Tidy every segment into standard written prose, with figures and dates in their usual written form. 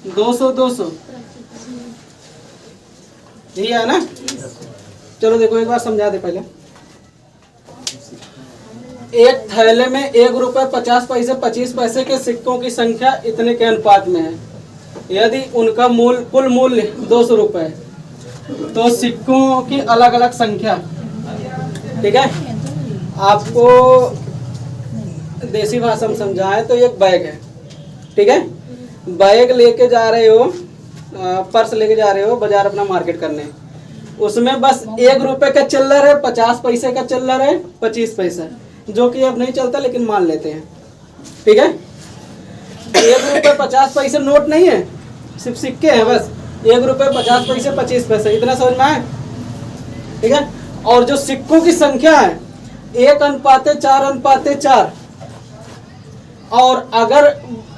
200 200 यही है ना। चलो देखो एक बार समझा दे पहले। एक थैले में 1 रुपए 50 पैसे 25 पैसे के सिक्कों की संख्या इतने के अनुपात में है। यदि उनका कुल मूल्य 200 रुपए तो सिक्कों की अलग अलग संख्या, ठीक है। आपको देसी भाषा में समझाएं तो एक बैग है, ठीक है। बैग लेके जा रहे हो, पर्स लेके जा रहे हो बाजार अपना मार्केट करने, उसमें बस 1 रुपए का चिल्लर है, 50 पैसे का चिल्लर है, 25 पैसा, जो कि अब नहीं चलता लेकिन मान लेते हैं, ठीक है। 1 रुपए 50 पैसे नोट नहीं है, सिर्फ सिक्के हैं बस। 1 रुपए 50 पैसे 25 पैसे, इतना समझ में आए, ठीक है। और जो सिक्कों की संख्या है 1:4:4। और अगर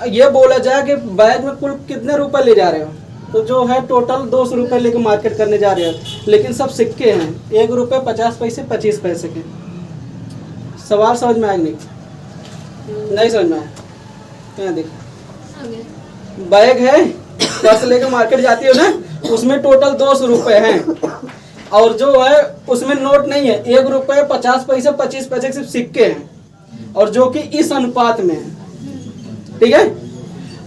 ये बोला जाए कि बैग में कुल कितने रुपए ले जा रहे हो, तो जो है टोटल 200 रुपए लेके मार्केट करने जा रहे हो, लेकिन सब सिक्के हैं 1 रुपए 50 पैसे 25 पैसे के। सवाल समझ में आएगा नहीं समझ में आया? क्या देख, बैग है, पर्स लेके मार्केट जाती हो ना, उसमें टोटल 200 रुपए हैं और जो है उसमें नोट नहीं है, 1 रुपए 50 पैसे 25 पैसे सिर्फ सिक्के हैं, और जो कि इस अनुपात में है, ठीक है।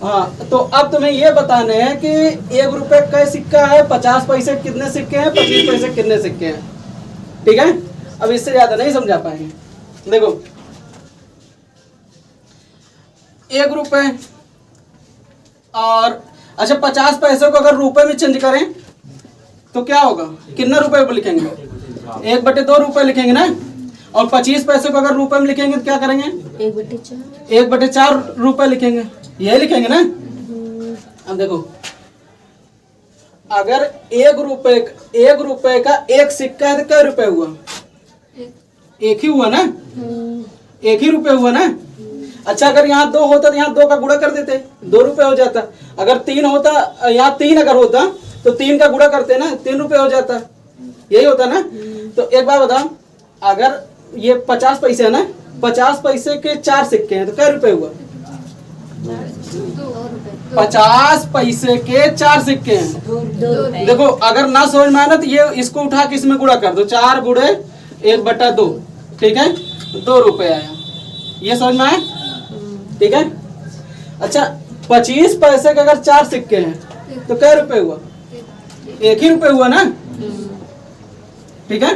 हाँ, तो अब तुम्हें ये बताना है कि 1 रुपए का सिक्का है, 50 पैसे कितने सिक्के हैं, 25 पैसे कितने सिक्के हैं, ठीक है। अब इससे ज्यादा नहीं समझा पाएंगे। देखो 1 रुपए और अच्छा 50 पैसे को अगर रुपए में चेंज करें तो क्या होगा, कितना रुपए पर लिखेंगे, 1/2 रुपए लिखेंगे ना। और 25 पैसे को अगर रुपए में लिखेंगे तो क्या करेंगे, 1/4 रुपए लिखेंगे, यही लिखेंगे ना। अब देखो अगर 1 रुपए का एक सिक्का है तो क्या रुपए हुआ, एक ही हुआ ना, 1 ही रुपए हुआ ना। अच्छा अगर यहाँ 2 होता तो यहाँ 2 का गुणा कर देते, 2 रुपए हो जाता। अगर 3 होता, यहाँ 3 अगर होता तो 3 का गुणा करते ना, 3 रुपए हो जाता, यही होता ना। तो एक बार बताओ, अगर ये 50 पैसे है ना, 50 पैसे के 4 सिक्के हैं तो क्या रुपए हुआ, 50 पैसे के 4 सिक्के हैं। देखो अगर ना समझ में आए ना तो ये इसको उठा के इसमें गुणा कर दो, 4 गुणे 1/2, ठीक है, 2 रुपए आया, ये समझ में आया, ठीक है। अच्छा 25 पैसे के अगर 4 सिक्के हैं तो क्या रुपए हुआ, 1 ही रुपए हुआ ना, ठीक है।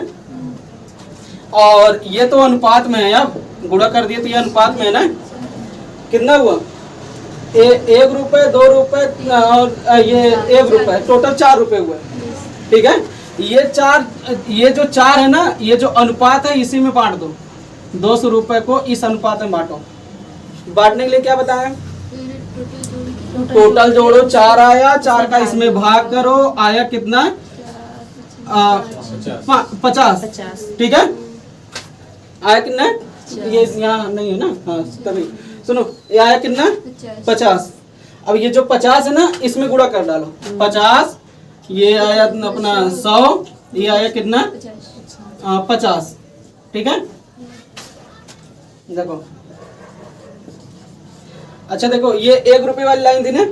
और ये तो अनुपात में है, अब गुणा कर दिए तो ये अनुपात में है ना, कितना हुआ, 1 रुपए 2 रुपए और ये 1 रुपए, टोटल 4 रुपए हुए, ठीक है। ये जो 4 है ना, ये जो अनुपात है इसी में बांट दो, 200 रुपए को इस अनुपात में बांटो। बांटने के लिए क्या बताया, टोटल जोड़ो, 4 आया, 4 का इसमें भाग करो, आया कितना, 50, ठीक है। आया कितना, ये यहाँ नहीं है ना, हाँ तभी सुनो, ये आया कितना, 50। अब ये जो 50 है ना इसमें गुणा कर डालो, 50, ये आया अपना 100, ये आया कितना, 50, ठीक है। देखो अच्छा देखो, ये 1 रुपए वाली लाइन थी ना,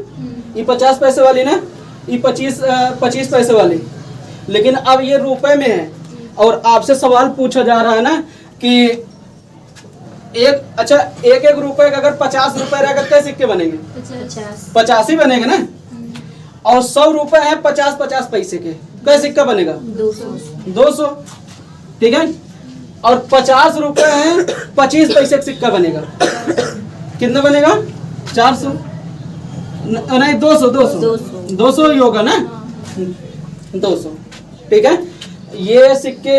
ये 50 पैसे वाली ना, ये 25 पैसे वाली, लेकिन अब ये रुपए में है और आपसे सवाल पूछा जा रहा है ना कि एक रुपए का अगर 50 रुपए रहेगा तो सिक्के बनेंगे, 50 ही बनेगा ना। और 100 रुपए है 50 पैसे के, क्या सिक्का बनेगा, 200, ठीक है। और 50 रुपए है 25 पैसे का सिक्का बनेगा, कितना बनेगा, 400 नहीं 200 ही होगा ना, 200, ठीक है। ये सिक्के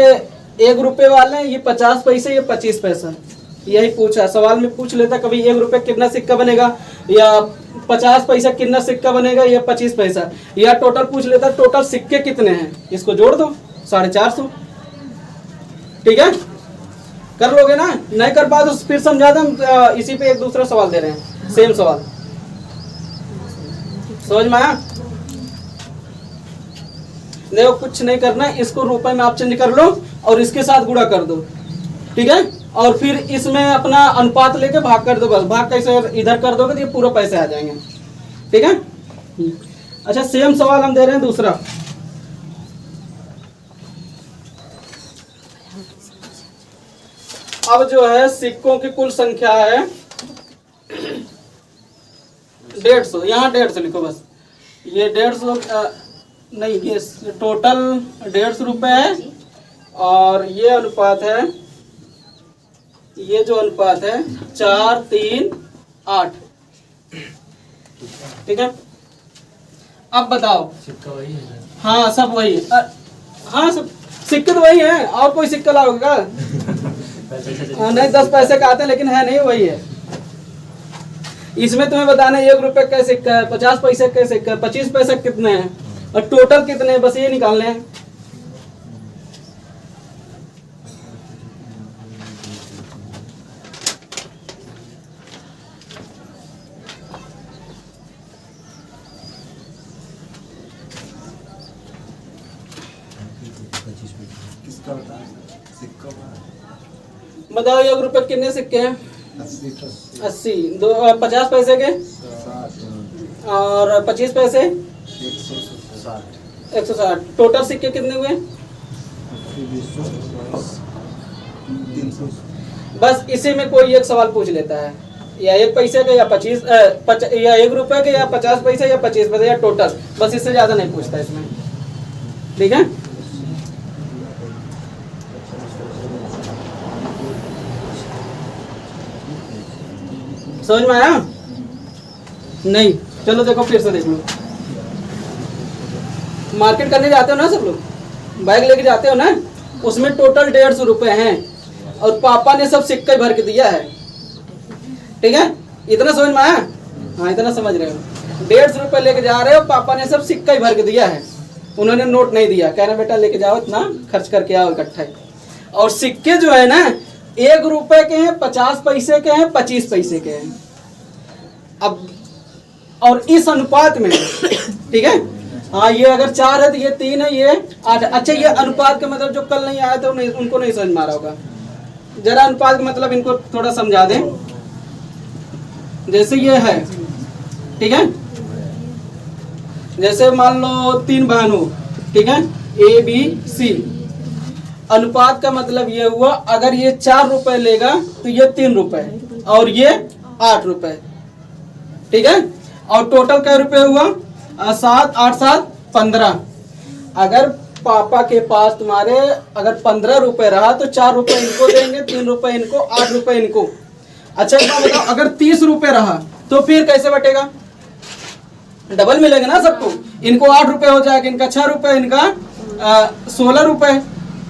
1 रुपए वाले हैं, ये 50 पैसे, ये 25 पैसा, यही पूछा सवाल में, पूछ लेता कभी 1 रुपए कितना सिक्का बनेगा, या 50 पैसा कितना सिक्का बनेगा, या 25 पैसा, या टोटल पूछ लेता टोटल सिक्के कितने हैं, इसको जोड़ दो 450, ठीक है। कर लोगे ना, नहीं कर पाए तो फिर समझा दो, इसी पे एक दूसरा सवाल दे रहे हैं, सेम सवाल, समझ में आया। देखो कुछ नहीं करना, इसको रुपए में आप चेंज कर लो और इसके साथ गुणा कर दो, ठीक है। और फिर इसमें अपना अनुपात लेके भाग कर दो, बस भाग कैसे इधर कर दोगे तो ये पूरा पैसे आ जाएंगे, ठीक है। अच्छा सेम सवाल हम दे रहे हैं दूसरा। अब जो है सिक्कों की कुल संख्या है 150। यहाँ 150 लिखो बस। ये 150 नहीं, ये टोटल 150 रुपये है और ये अनुपात है, ये जो अनुपात है 4, 3, 8। ठीक है। अब बताओ। सिक्का वही है? हाँ सब वही है। हाँ सब सिक्के तो वही है, और कोई सिक्का लाओगे क्या? नहीं 10 पैसे का आते हैं लेकिन है नहीं वही है। इसमें तुम्हें बताना है 1 रुपए का सिक्का है, 50 पैसे का सिक्का है, 25 पैसे कितने हैं और टोटल कितने हैं, बस ये निकालने हैं। बताओ 1 रुपए कितने सिक्के हैं? 80। 50 पैसे के और 25 पैसे 160। टोटल सिक्के कितने हुए? 300। बस इसी में कोई एक सवाल पूछ लेता है, या 1 पैसे के या 25 या 1 रुपए के या 50 पैसे या 25 पैसे या टोटल, बस इससे ज्यादा नहीं पूछता इसमें। ठीक है। समझ में आया? नहीं, चलो देखो फिर से देख लो। मार्केट करने जाते हो ना सब लोग, बाइक लेके जाते हो ना, उसमें टोटल 150 रुपए हैं और पापा ने सब सिक्के भर के दिया है। ठीक है, इतना समझ में आया? हाँ इतना समझ रहे हो। 150 रुपए लेके जा रहे हो, पापा ने सब सिक्का ही भर के दिया है, उन्होंने नोट नहीं दिया। कह रहे बेटा लेके जाओ, इतना खर्च करके आओ इकट्ठा। और सिक्के जो है ना 1 रुपए के हैं, 50 पैसे के हैं, 25 पैसे के हैं। अब और इस अनुपात में ठीक है। हाँ ये अगर 4 है तो ये 3 है, ये 8। अच्छा ये अनुपात का मतलब जो कल नहीं आया तो नहीं, उनको नहीं समझ में आ रहा होगा। जरा अनुपात का मतलब इनको थोड़ा समझा दें। जैसे ये है, ठीक है, जैसे मान लो 3 बहन हो, ठीक है, A B C। अनुपात का मतलब ये हुआ अगर ये 4 रुपए लेगा तो ये 3 रुपए और ये 8 रुपए। ठीक है। और टोटल क्या रुपए हुआ? 7, 8, 7, 15। अगर पापा के पास तुम्हारे अगर 15 रुपए रहा तो 4 रुपए इनको देंगे, 3 रुपए इनको, 8 रुपए इनको। अच्छा एक बात बताओ, अगर 30 रुपए रहा तो फिर कैसे बटेगा? डबल मिलेगा ना सबको। इनको 8 रुपए हो जाएगा, इनका 6 रुपए, इनका 16 रुपए,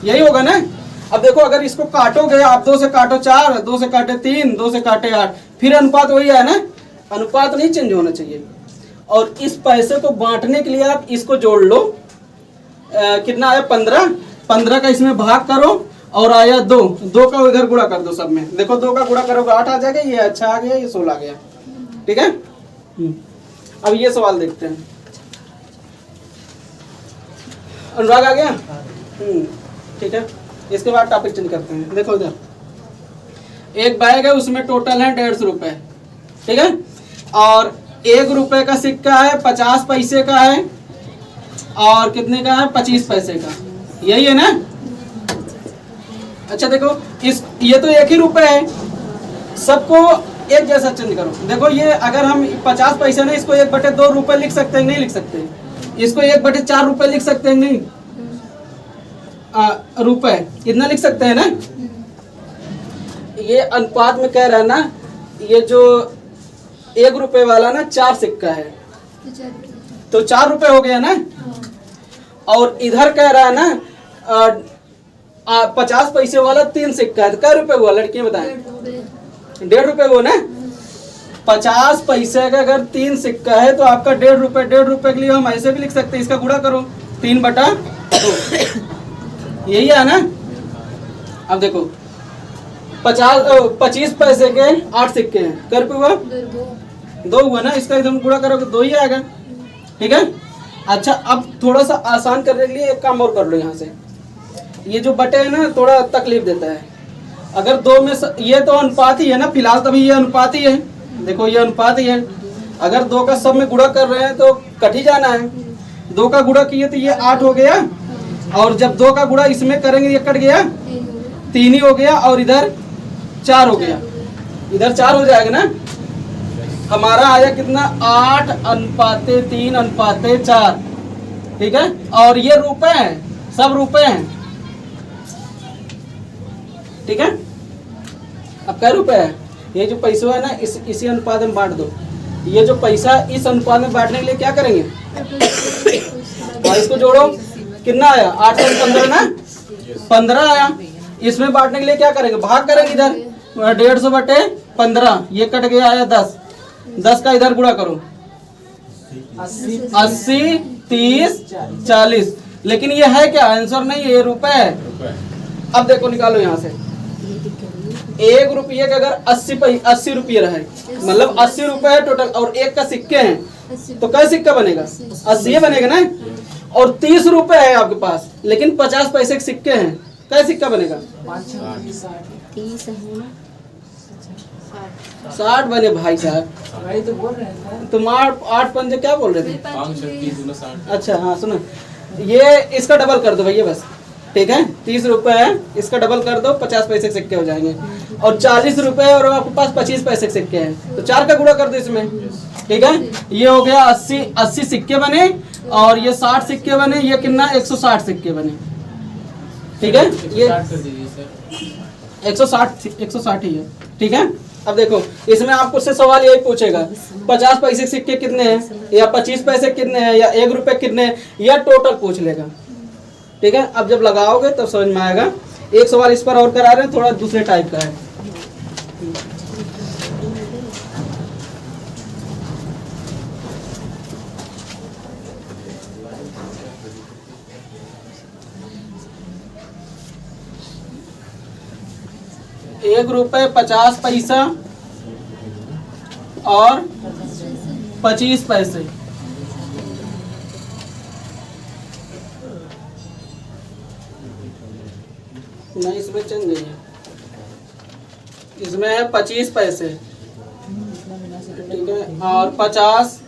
यही होगा ना। अब देखो अगर इसको काटोगे आप, 2 से काटो 4, 2 से काटे 3, 2 से काटे 8, फिर अनुपात वही है ना। अनुपात नहीं चेंज होना चाहिए। और इस पैसे को बांटने के लिए आप इसको जोड़ लो। कितना आया? 15। 15 का इसमें भाग करो और आया 2। 2 का इधर गुणा कर दो सब में। देखो 2 का गुणा करोगे 8 आ जाएगा, ये अच्छा आ गया, ये 16 आ गया। ठीक है। अब ये सवाल देखते हैं। अनुराग आ गया? ठीक है। इसके बाद टॉपिक चेंज करते हैं। देखो इधर एक बैग है, उसमें टोटल है 150 रुपए। ठीक है। और 1 रुपए का सिक्का है, 50 पैसे का है और कितने का है? 25 पैसे का। यही है ना। अच्छा देखो ये तो 1 ही रुपए है, सबको एक जैसा चेंज करो। देखो ये अगर हम 50 पैसे ना, इसको 1/2 रुपए लिख सकते हैं, नहीं लिख सकते? इसको 1/4 रुपए लिख सकते हैं, नहीं रुपए, इतना लिख सकते हैं ना। ये अनुपात में कह रहा है ना, ये जो 1 रुपए वाला ना 4 सिक्का है तो 4 रुपए हो गया ना। और इधर कह रहा है ना 50 पैसे वाला 3 सिक्का है तो क्या रुपए हुआ? लड़कियां बताएं। 1.5 रुपए हुआ ना। 50 पैसे का अगर 3 सिक्का है तो आपका 1.5 रुपए। 1.5 रुपए के लिए हम ऐसे भी लिख सकते हैं, इसका गुणा करो 3/2। यही है ना। अब देखो 25 पैसे के 8 सिक्के हैं, क्या रुपये हुआ? 2 हुआ ना। इसका एकदम गुणा करोगे 2 ही आएगा। ठीक है। अच्छा अब थोड़ा सा आसान करने के लिए एक काम और कर लो। यहाँ से ये जो बटे है ना थोड़ा तकलीफ देता है। अगर 2 में ये तो अनुपात ही है ना, फिलहाल तभी ये अनुपात ही है। देखो ये अनुपात ही है। अगर 2 का सब में गुणा कर रहे हैं तो कट ही जाना है। 2 का गुणा किए तो ये 8 हो गया, और जब 2 का गुणा इसमें करेंगे ये कट गया, 3 ही हो गया, और इधर 4 हो गया, इधर 4 हो जाएगा ना। हमारा आया कितना, 8:3:4, ठीक है। और ये रुपए हैं, सब रुपए हैं, ठीक है। अब क्या रुपए है, ये जो पैसा है ना इसी अनुपात में बांट दो। ये जो पैसा इस अनुपात में बांटने के लिए क्या करेंगे, और इसको जोड़ो, कितना आया, 8 और 15 ना, 15 आया। इसमें बांटने के लिए क्या करेंगे, भाग करेंगे इधर, 150/15, ये कट गया, आया 10, 10 का इधर गुणा करो, 80, 30, 40। लेकिन ये है क्या, आंसर नहीं है, ये रुपए है। अब देखो निकालो यहाँ से, 1 रुपये का अगर 80 रुपये रहे, मतलब 80 रुपए है टोटल, और 1 का सिक्के हैं, तो क्या सिक्का बनेगा, 80 बनेगा ना। और 30 रुपए है आपके पास, लेकिन 50 पैसे के सिक्के हैं, क्या सिक्का बनेगा, 60 बने भाई साहब। तुम 8 पंजे क्या बोल रहे थे, अच्छा हाँ सुनो, ये इसका डबल कर दो भैया बस, ठीक है। 30 रुपए है, इसका डबल कर दो, 50 पैसे के सिक्के हो जाएंगे। और 40 रुपए और आपके पास 25 पैसे के सिक्के हैं, तो 4 का गुणा कर दो इसमें, ठीक है। ये हो गया 80 सिक्के बने, और ये 60 सिक्के बने, ये कितना 160 सिक्के बने, ठीक है। ये 160 ही है, ठीक है। अब देखो इसमें आपको से सवाल यही पूछेगा, 50 पैसे के सिक्के कितने हैं, या 25 पैसे कितने हैं, या 1 रुपए कितने हैं, या टोटल पूछ लेगा, ठीक है। अब जब लगाओगे तब तो समझ में आएगा। एक सवाल इस पर और करा रहे हैं, थोड़ा दूसरे टाइप का है। ₹1.50 और 25 पैसे, नहीं इसमें चेंज नहीं है, इसमें है 25 पैसे, ठीक है, और 50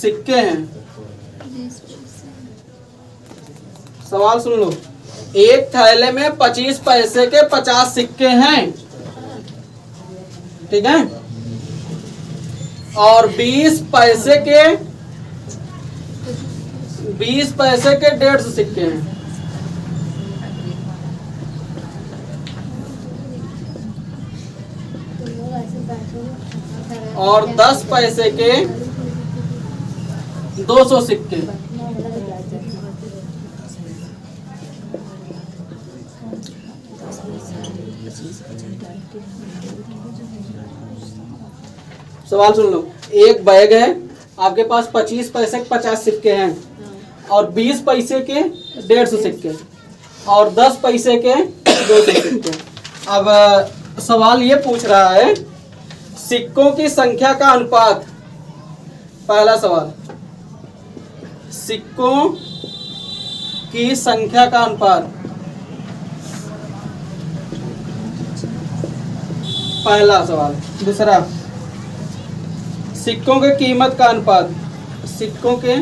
सिक्के हैं। सवाल सुन लो, एक थैले में 25 पैसे के 50 सिक्के हैं, ठीक है, और 20 पैसे के 150 सिक्के हैं, और 10 पैसे के 200 सिक्के। सवाल सुन लो, एक बैग है, आपके पास 25 पैसे के 50 सिक्के हैं, और 20 पैसे के 150 सिक्के, और 10 पैसे के 200 सिक्के। अब सवाल ये पूछ रहा है सिक्कों की संख्या का अनुपात। पहला सवाल, सिक्कों की संख्या का अनुपात, पहला सवाल। दूसरा, सिक्कों के कीमत का अनुपात, सिक्कों के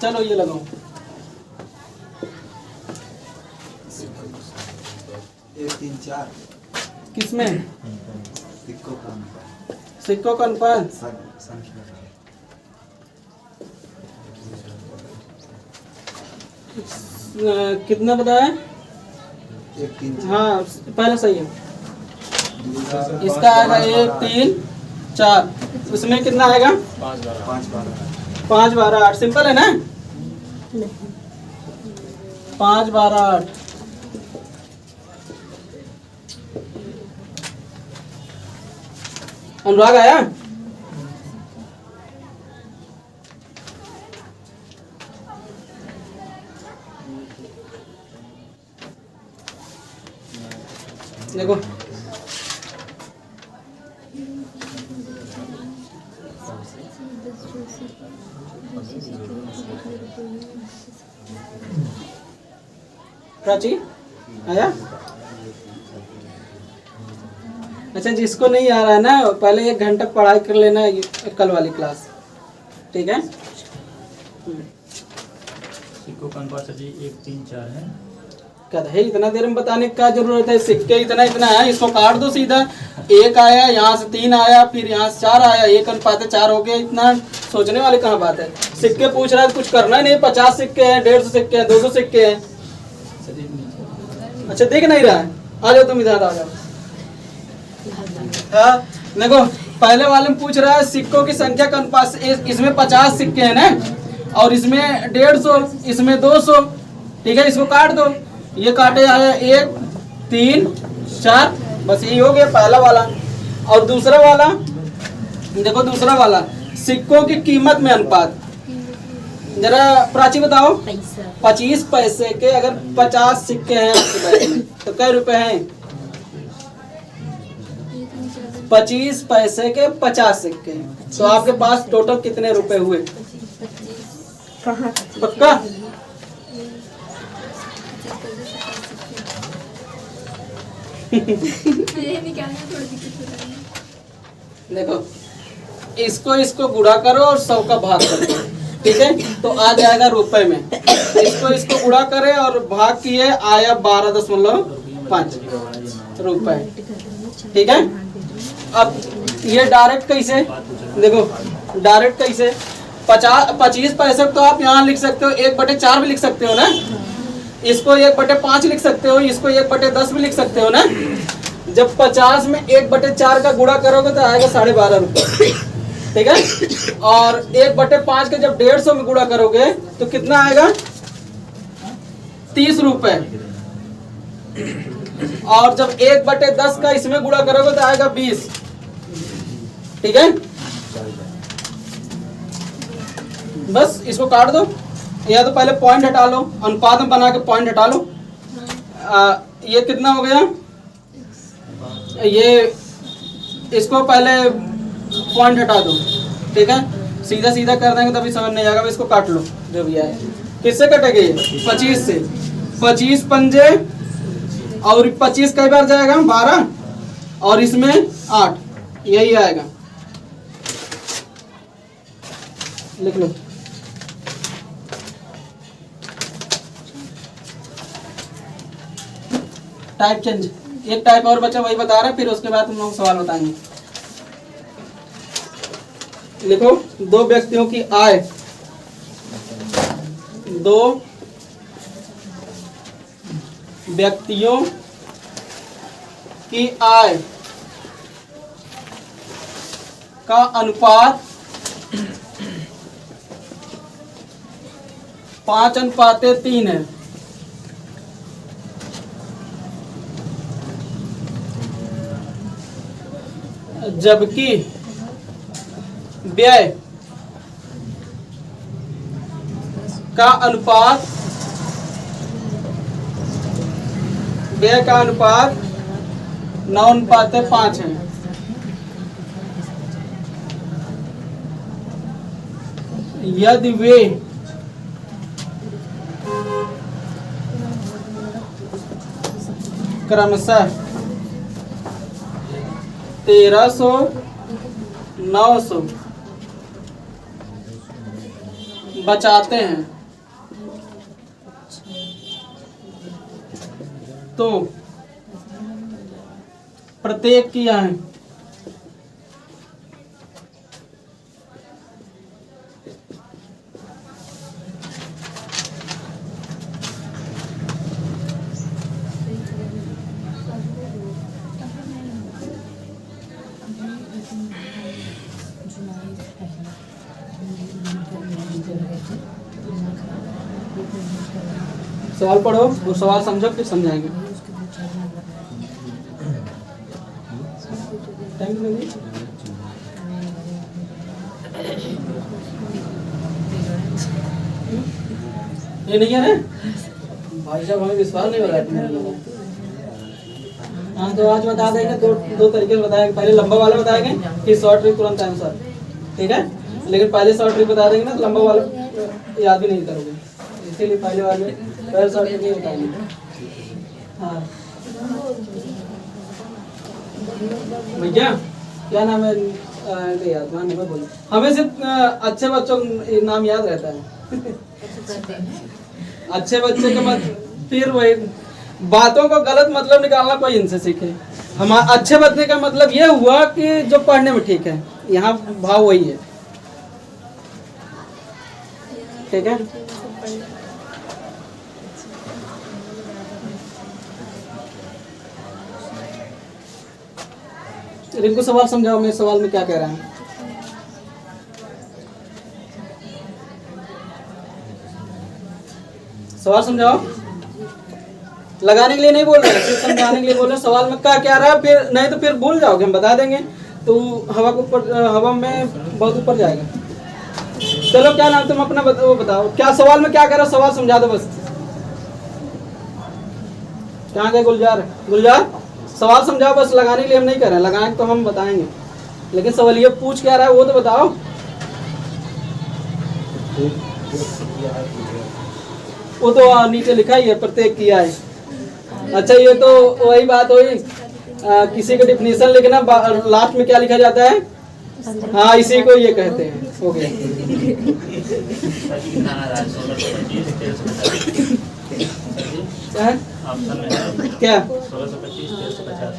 चलो ये लगाओ, 1, 3, 4 किसमें, सिक्कों का अनुपात, सिक्कों का अनुपात, संख्या कितना बताया, 1, 3, 4 हाँ पहला सही है। इसका आएगा 1, 3, 4, उसमें कितना आएगा 5, 12, 8। सिंपल है ना, 5, 12, 8। अनुराग आया, देखो प्राची आया? अच्छा, जिसको नहीं आ रहा है ना, पहले 1 घंटा पढ़ाई कर लेना कल वाली क्लास, ठीक है? सिक्कों का अनुपात जी 1 3 4 है। कदे इतना देर में बताने की क्या जरूरत है? सिक्के इतना है, इसको काट दो सीधा। 1 आया, यहाँ से 3 आया, फिर यहाँ से 4 आया, 1 अनुपात 4 हो गया। इतना सोचने वाली कहाँ बात है? सिक्के पूछ रहा है, कुछ करना ही नहीं। 50 सिक्के हैं, 150 सिक्के हैं, 200 सिक्के हैं। अच्छा, देख नहीं रहा है? आ जाओ तुम इधर, आ जाओ। हाँ, देखो पहले वाले में पूछ रहा है सिक्कों की संख्या का अनुपात। इसमें 50 सिक्के हैं ना, और इसमें 150, इसमें 200, ठीक है? इसको काट दो। ये काटे आया 1 3 4, बस यही हो गया पहला वाला। और दूसरा वाला देखो, दूसरा वाला सिक्कों की कीमत में अनुपात। जरा प्राची बताओ, 25 पैसे के अगर 50 सिक्के हैं आपके बैग में तो कै रुपए हैं? 25 पैसे के 50 सिक्के हैं, तो आपके पास टोटल कितने रुपए हुए? पक्का? देखो, इसको गुणा करो और 100 का भाग करो, ठीक है? तो आ जाएगा रुपए में। इसको गुणा करे और भाग किए, आया 12.5 रुपए, ठीक है? अब ये डायरेक्ट कैसे? देखो डायरेक्ट कैसे? 25 पैसे तो आप यहाँ लिख सकते हो, 1/4 भी लिख सकते हो ना। इसको 1/5 लिख सकते हो, इसको 1/10 भी लिख सकते हो ना। जब 50 में 1/4 का गुणा करोगे तो आएगा 12.5 रुपए, ठीक है? और 1/5 के जब 150 में गुणा करोगे तो कितना आएगा? 30 रुपए। और जब 1/10 का इसमें गुणा करोगे तो आएगा 20, ठीक है? बस इसको काट दो, या तो पहले पॉइंट हटा लो, अनुपात में बना के पॉइंट हटा लो। ये कितना हो गया? ये इसको पहले पॉइंट हटा दो, ठीक है? सीधा सीधा कर देंगे तभी समझ नहीं आएगा। इसको काट लो जो भी है। किससे कटेंगे? 25 से। 25 पंजे, और 25 कई बार जाएगा? 12, और इसमें 8, यही आएगा। लिख लो। टाइप चेंज, एक टाइप और बचा, वही बता रहा है, फिर उसके बाद तुम लोग सवाल बताएंगे। लिखो, 2 व्यक्तियों की आय, 2 व्यक्तियों की आय का अनुपात 5:3 है। जबकि व्यय का अनुपात 9:5 है। यदि वे क्रमशः 1300 900 बचाते हैं तो प्रत्येक की आय सवाल पढ़ो और सवाल समझो फिर समझाएंगे। ये नहीं है ना भाई साहब, हमें विश्वास नहीं हो रहा है। हाँ तो आज बता देंगे, दो तरीके से बताएंगे। पहले लंबा वाला बताएंगे, फिर शॉर्ट में तुरंत आंसर। ठीक है, लेकिन पहले शॉर्ट ट्रिक बता देंगे ना तो लंबा वाला याद भी नहीं करोगे, इसीलिए पहले वाले पहले शॉर्ट ट्रिक नहीं बताएंगे। हाँ भैया क्या नाम है? याद नहीं बोलो, हमें सिर्फ अच्छे बच्चों का नाम याद रहता है। अच्छे बच्चे के मत फिर वही बातों को गलत मतलब निकालना कोई इनसे सीखे। हम अच्छे बच्चे का मतलब ये हुआ कि जो पढ़ने में ठीक है, यहाँ भाव वही है, ठीक है। रिंकू सवाल समझाओ, मेरे सवाल में क्या कह रहा है? सवाल समझाओ, लगाने के लिए नहीं बोल रहे, सिर्फ समझाने के लिए बोल रहे। सवाल में क्या रहा है, फिर नहीं तो फिर भूल जाओगे, हम बता देंगे तो हवा को ऊपर, हवा में बहुत ऊपर जाएगा। चलो क्या नाम तुम अपना वो बताओ, क्या सवाल में क्या कह रहा हो? सवाल समझा दो बस। कहाँ गए गुलजार? गुलजार सवाल समझाओ बस, लगाने के लिए हम नहीं कर रहे हैं, लगाएंगे तो हम बताएंगे, लेकिन सवाल ये पूछ क्या रहा है वो तो बताओ। वो तो नीचे लिखा ही है, प्रत्येक किया है। अच्छा ये तो वही बात हुई, किसी का डिफिनेशन लिखना, लास्ट में क्या लिखा जाता है? हाँ इसी को ये कहते हैं। हो गया। क्या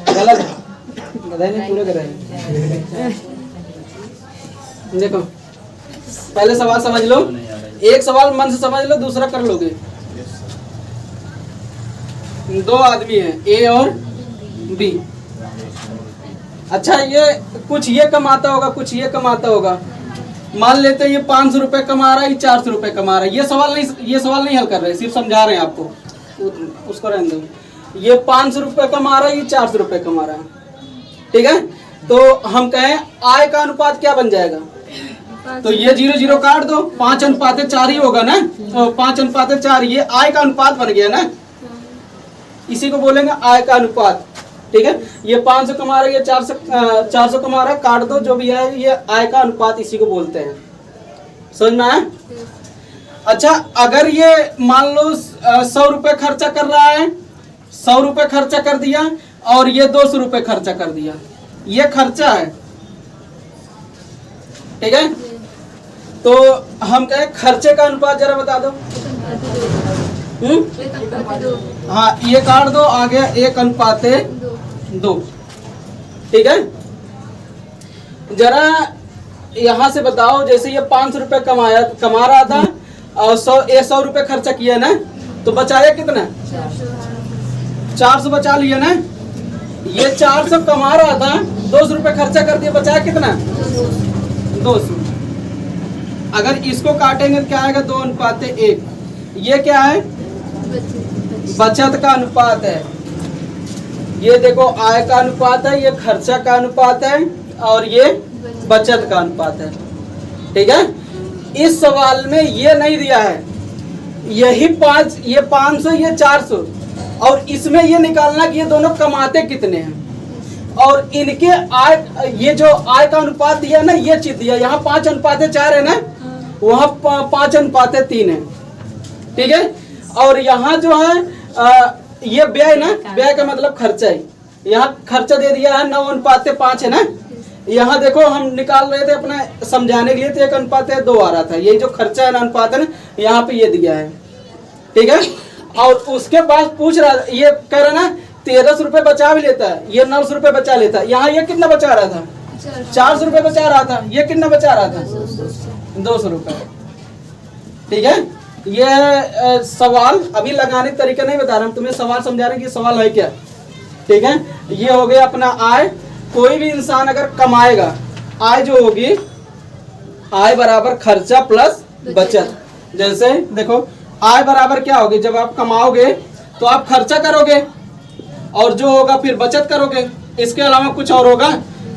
गलत है? पूरे कर रहे हैं। देखो पहले सवाल समझ लो, एक सवाल मन से समझ लो, दूसरा कर लोगे। दो आदमी हैं, ए और बी। अच्छा ये कुछ ये कमाता होगा, कुछ ये कमाता होगा। मान लेते हैं ये 500 रुपए कमा रहा है, ये 400 रुपए कमा रहा है। ये सवाल नहीं हल कर रहे, सिर्फ समझा रहे हैं आपको, उसको रहने दो। ये 500 रुपए कमा रहा है, ये 400 रुपए कमा रहा है, ठीक है। तो हम कहें आय का अनुपात क्या बन जाएगा? तो ये 0 0 काट दो, 5:4 ही होगा ना। तो 5:4 ये आय का अनुपात बन गया ना, इसी को बोलेंगे आय का अनुपात, ठीक है। ये 500 कमा रहा है, ये 400 कमा रहा है, काट दो जो भी है, ये आय का अनुपात इसी को बोलते हैं। समझ में आया? अच्छा अगर ये मान लो 100 रुपए खर्चा कर रहा है, 100 रुपए खर्चा कर दिया और ये 200 रुपए खर्चा कर दिया, ये खर्चा है, ठीक है। तो हम कहें खर्चे का अनुपात जरा बता दो। हाँ ये काट दो, आ गया 1:2, ठीक है। जरा यहाँ से बताओ, जैसे ये 500 रुपए कमा रहा था और 100 रुपए खर्चा किया ना, तो बचाया कितना? 400 बचा लिया ना। ये 400 कमा रहा था, 200 रुपए खर्चा कर दिया, बचाया कितना? 200। अगर इसको काटेंगे तो क्या आएगा? 2:1। ये क्या है? बचत का अनुपात है। ये देखो आय का अनुपात है, ये खर्चा का अनुपात है और ये बचत का अनुपात है, ठीक है। इस सवाल में ये नहीं दिया है, यही 5, ये 500, ये 400, और इसमें ये निकालना कि ये दोनों कमाते कितने हैं और इनके आय, ये जो आय का अनुपात दिया ना, ये चीज दिया। यहाँ 5:4 है ना, वहाँ 5:3 है, ठीक है। और यहाँ जो है ये व्यय ना, व्यय का मतलब खर्चा है। यहाँ खर्चा दे दिया है 9:5 है ना। यहाँ देखो हम निकाल रहे थे अपना समझाने के लिए, तो 1:2 आ रहा था। ये जो खर्चा है अनुपात है ना, यहाँ पे ये दिया है, ठीक है। और उसके बाद पूछ रहा, ये कह रहा ना 1300 रुपए बचा भी लेता है, ये 900 रुपए बचा लेता है। यहाँ ये कितना बचा रहा था? 400 रुपए बचा रहा था। ये कितना बचा रहा था? 200 रुपए, ठीक है। ये सवाल अभी लगाने का तरीका नहीं बता रहा हूँ, तुम्हें सवाल समझा रहे हैं कि सवाल है क्या, ठीक है। ये हो गया अपना आय। कोई भी इंसान अगर कमाएगा, आय जो होगी, आय बराबर खर्चा प्लस बचत। जैसे देखो आय बराबर क्या होगी? जब आप कमाओगे तो आप खर्चा करोगे और जो होगा फिर बचत करोगे। इसके अलावा कुछ और होगा?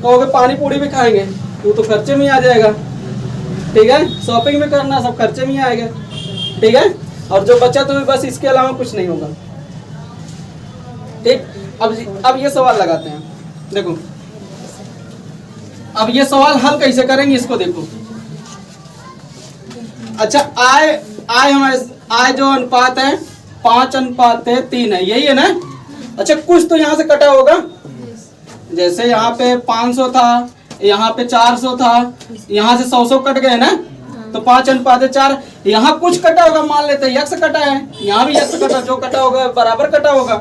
कहोगे पानी पूरी भी खाएंगे, तो खर्चे में ही आ जाएगा, ठीक है। शॉपिंग भी करना, सब खर्चे में ही आएगा, ठीक है। और जो बचत हुई बस, इसके अलावा कुछ नहीं होगा, ठीक। अब ये सवाल लगाते हैं। देखो अब ये सवाल हल कैसे करेंगे इसको देखो। अच्छा आय जो अनुपात है 5:3 है, यही है ना। अच्छा कुछ तो यहाँ से कटा होगा, जैसे यहाँ पे 500 था, यहाँ पे 400 था, यहाँ से 100 कट गए ना, तो 5:4। यहाँ कुछ कटा होगा, मान लेते हैं x कटा है, यहाँ भी x कटा, जो कटा होगा बराबर कटा होगा।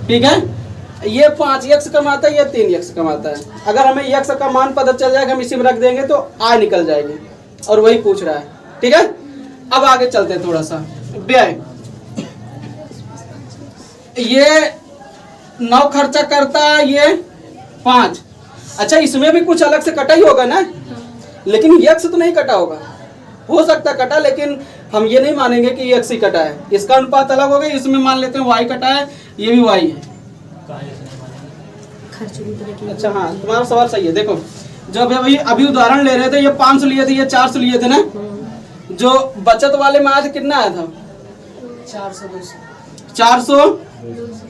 ठीक है, ये 5x कमाता है, ये 3x कमाता है। अगर हमें x का मान पता चल जाएगा, हम इसी में रख देंगे तो आय निकल जाएगी, और वही पूछ रहा है। ठीक है, अब आगे चलते हैं थोड़ा सा। व्यय, ये 9 खर्चा करता है, ये 5। अच्छा इसमें भी कुछ अलग से कटा ही होगा ना, लेकिन x तो नहीं कटा होगा, हो सकता कटा, लेकिन हम ये नहीं मानेंगे कि x ही कटा है। इसका अनुपात अलग होगा, इसमें मान लेते हैं y कटा है, ये भी y है। अच्छा हाँ, तुम्हारा सवाल सही है। देखो जो अभी उदाहरण ले रहे थे, ये 500 लिए थे, ये 400 लिए थे ना, जो बचत वाले में आज कितना आया था? 400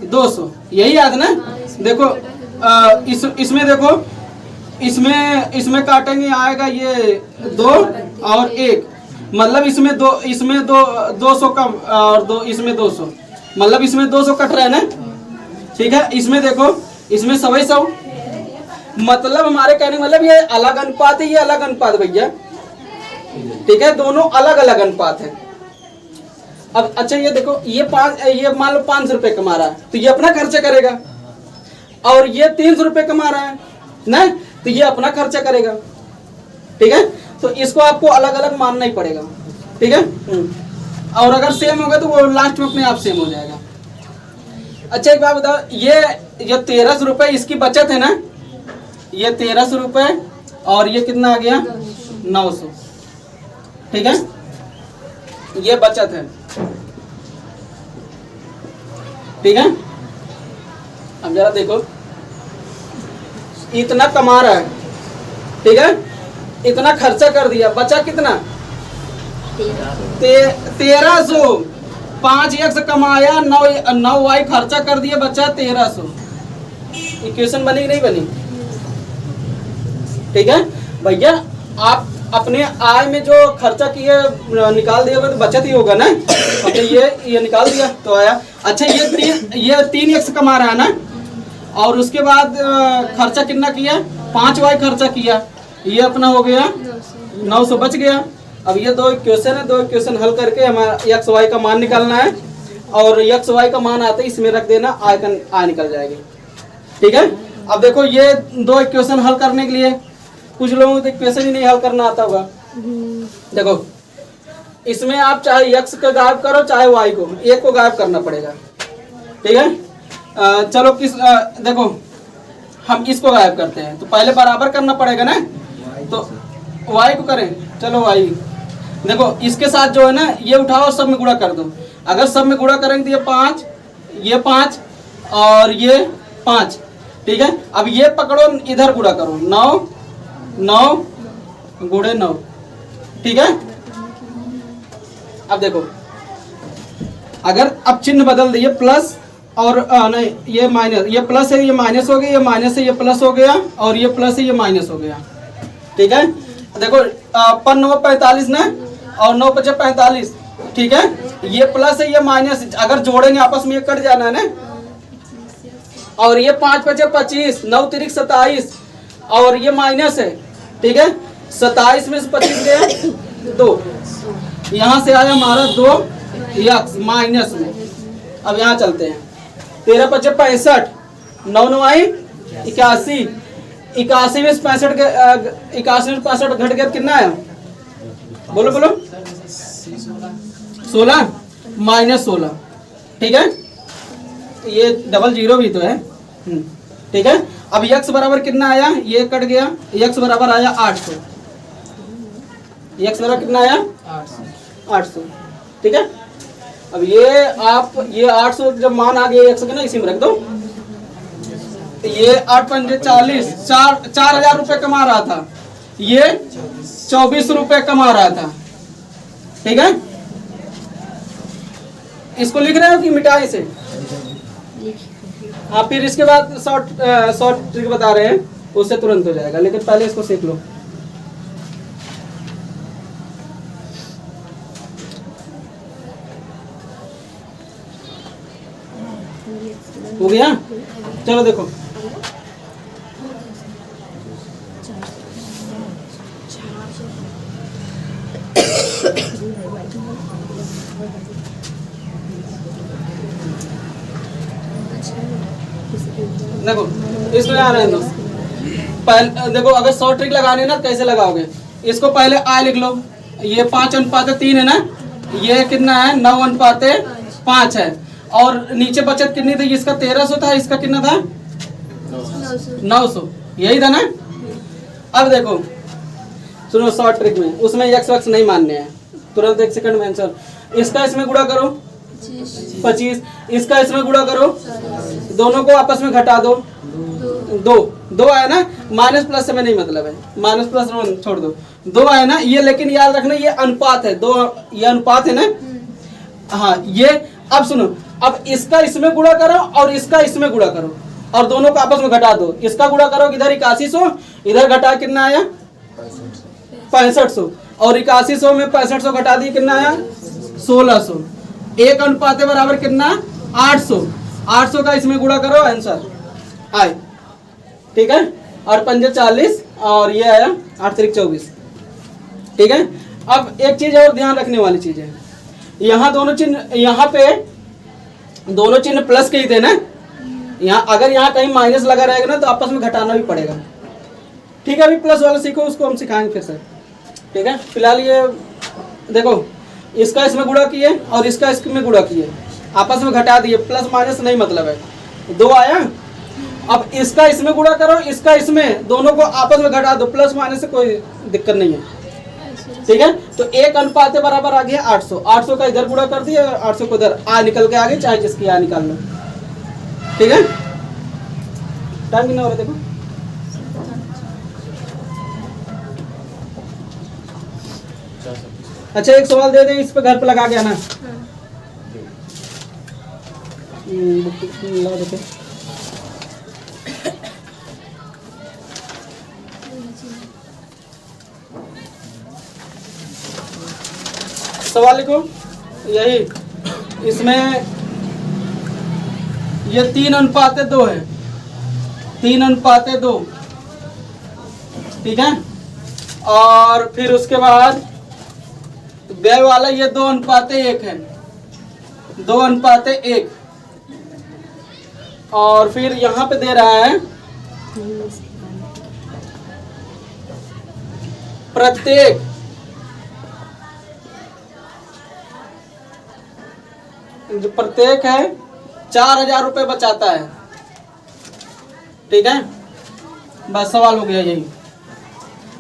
200, यही याद ना। देखो इसमें देखो, इसमें काटेंगे, आएगा ये 2 और 1, मतलब इसमें 200 कम, और इसमें 200, मतलब इसमें 200 कट रहा है ना। ठीक है, इसमें देखो, इसमें 100, मतलब हमारे कहने का मतलब ये अलग अनुपात है, ये अलग अनुपात भैया। ठीक है, दोनों अलग अलग अनुपात है। अब अच्छा ये देखो, ये मान लो 500 रुपए कमा रहा है, तो ये अपना खर्चा करेगा, और ये 300 रुपए कमा रहा है ना, तो ये अपना खर्चा करेगा। ठीक है, तो इसको आपको अलग अलग मानना ही पड़ेगा। ठीक है, और अगर सेम होगा तो वो लास्ट में अपने आप सेम हो जाएगा। अच्छा एक बात बताओ, ये 1300 रुपए इसकी बचत है ना, ये 1300 रुपए, और ये कितना आ गया? 900। ठीक है, ये बचत है। ठीक है, अब जरा देखो, इतना कमा रहा है, ठीक है, इतना खर्चा कर दिया, बचा कितना? 1300। 5x कमाया, 9y खर्चा कर दिया, बचा 1300। इक्वेशन बनी कि नहीं बनी? ठीक है भैया, आप अपने आय में जो खर्चा किए निकाल दिया तो बचत ही होगा ना। हमने ये निकाल दिया तो आया। अच्छा ये 3x कमा रहा है ना, और उसके बाद खर्चा कितना किया? 5y खर्चा किया, ये अपना हो गया 900 बच गया। अब ये 2 इक्वेशन है, 2 इक्वेशन हल करके हमारा x y का मान निकालना है, और x y का मान आते इसमें रख देना, आय निकल जाएगी। ठीक है, अब देखो ये 2 इक्वेशन हल करने के लिए कुछ लोगों को इक्वेशन ही नहीं हल करना आता होगा। देखो इसमें आप चाहे x को गायब करो चाहे y को, एक को गायब करना पड़ेगा। ठीक है, चलो देखो हम इसको गायब करते हैं, तो पहले बराबर करना पड़ेगा ना, तो y को करें। चलो y देखो, इसके साथ जो है ना, ये उठाओ, सब में गुणा कर दो। अगर सब में गुणा करेंगे तो ये 5 और ये 5। ठीक है, अब ये पकड़ो, इधर गुणा करो, 9 गुणे 9। ठीक है, अब देखो, अगर अब चिन्ह बदल दिए, प्लस और नहीं, ये माइनस, ये प्लस है, ये माइनस हो गया, ये माइनस है, ये प्लस हो गया, और ये प्लस है, ये माइनस हो गया। ठीक है, देखो 9 45 ना, और 9 5 45। ठीक है, ये प्लस है, ये माइनस, अगर जोड़ेंगे आपस में ये कट जाना है ना, और ये 5 5 25, 9 3 27, और ये माइनस है। ठीक है, 27 में से 25 गया 2, यहाँ से आया हमारा 2x माइनस में। अब यहाँ चलते हैं, 13 5 65, 9 9 81, 81 में 65 घट गया, कितना आया? बोलो 16 माइनस 16। ठीक है, ये डबल जीरो भी तो है। ठीक है, अब x बराबर कितना आया? ये कट गया, x बराबर आया 800। x बराबर कितना आया? 800। ठीक है, अब ये 800 जब मान आ गया x का ना, इसी में रख दो। ये 8 5 40, 4000 रुपए कमा रहा था, ये 24 रुपए कमा रहा था। ठीक है, इसको लिख रहे हो कि मिटाई से? हाँ, फिर इसके बाद शॉर्ट ट्रिक बता रहे हैं। उससे तुरंत हो जाएगा, लेकिन पहले इसको सीख लो। हो गया? चलो देखो, देखो इसमें आ रहे हैं दोस्त। पहले देखो, अगर 100 ट्रिक लगानी है ना कैसे लगाओगे, इसको पहले आ लिख लो, ये 5:3 है ना, ये कितना है 9:5 है, और नीचे बचत कितनी थी, इसका 1300 था, इसका कितना था 900, यही था ना। अब देखो सुनो, शॉर्ट ट्रिक में उसमें एक्स वक्स नहीं मानने हैं, तुरंत 1 सेकंड में आंसर। इसका इसमें गुणा करो 25, इसका इसमें गुणा करो, दोनों को आपस में घटा दो, 2 आया ना, माइनस प्लस से में नहीं मतलब है, माइनस प्लस छोड़ दो, 2 आया ना ये, लेकिन याद रखना ये अनुपात है, 2 ये अनुपात है ना। हाँ ये, अब सुनो, अब इसका इसमें गुणा करो और इसका इसमें गुणा करो और दोनों को आपस में घटा दो। इसका गुणा करो, इधर 8100, इधर घटा कितना आया 6500, और 8100 में 6500 घटा दिए कितना आया 1600। 1 अनुपात बराबर कितना 800, 800 का इसमें गुणा करो, आंसर आए, ठीक है। और 5 40 और ये आया 8 3 24, ठीक है। अब एक चीज और ध्यान रखने वाली चीज है, यहाँ दोनों चिन्ह, यहाँ पे दोनों चिन्ह प्लस के ही थे ना, यहाँ अगर यहाँ कहीं माइनस लगा रहेगा ना तो आपस में घटाना भी पड़ेगा, ठीक है। अभी प्लस वाला सीखो, उसको हम सिखाएंगे फिर से, ठीक है। फिलहाल ये देखो, इसका इसमें गुणा किए और इसका इसमें गुणा किए, आपस में घटा दिए, प्लस माइनस नहीं मतलब है, 2 आया। अब इसका इसमें गुणा करो, इसका इसमें, दोनों को आपस में घटा दो, प्लस माइनस से कोई दिक्कत नहीं है, ठीक है। तो 1 अनुपात बराबर आ गया 800, 800 का इधर गुणा कर दिया, 800 को इधर आ निकल के आगे, चाहे जिसकी आ निकाल लो, ठीक है। टाइम कितना हो रहा है देखो, अच्छा एक सवाल दे दें, इस पे घर पे लगा के आना। ला देते। सवाल लिखो, यही इसमें ये 3:2 है, 3:2, ठीक है। और फिर उसके बाद व्यय वाला ये 2:1 है, 2:1, और फिर यहाँ पे दे रहा है प्रत्येक जो प्रत्येक है 4000 रुपए बचाता है, ठीक है। बस सवाल हो गया यही।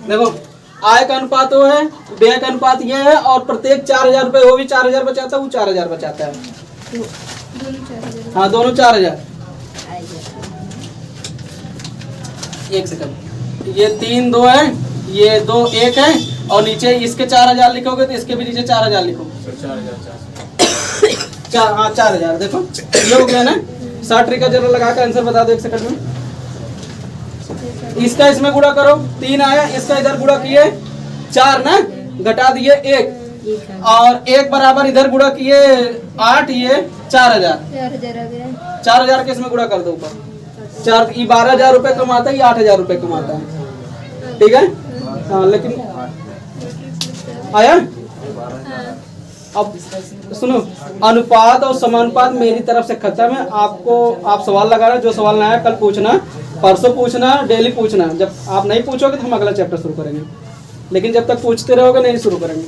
देखो आय का अनुपात वो है, व्यय का अनुपात ये है, और प्रत्येक 4000 रुपए, वो भी 4000 बचाता है, वो 4000 बचाता है, हाँ दोनों 4000। 1 सेकंड, ये 3 2 है, ये 2 1 है, और नीचे इसके 4000 लिखोगे तो इसके भी नीचे 4000 लिखो, 4000। देखो ये हो गया ना। 60 ट्रिक का जरा लगा कर आंसर बता दो 1 सेकंड में। इसका इसमें गुणा करो, 3 आया, इसका इधर गुणा किए 4 ना, घटा दिए 1, और 1 बराबर इधर गुणा किए 8, ये 4000, 4000 के इसमें गुणा कर दो ऊपर, 4 ये 12000 रुपए कमाता है, ये 8000 रुपए कमाता है, ठीक है। हाँ लेकिन आया। अब सुनो, अनुपात और समानुपात मेरी तरफ से खत्म है। आपको आप सवाल लगाना, जो सवाल ना आया कल पूछना, परसों पूछना, डेली पूछना। जब आप नहीं पूछोगे तो हम अगला चैप्टर शुरू करेंगे, लेकिन जब तक पूछते रहोगे नहीं शुरू करेंगे।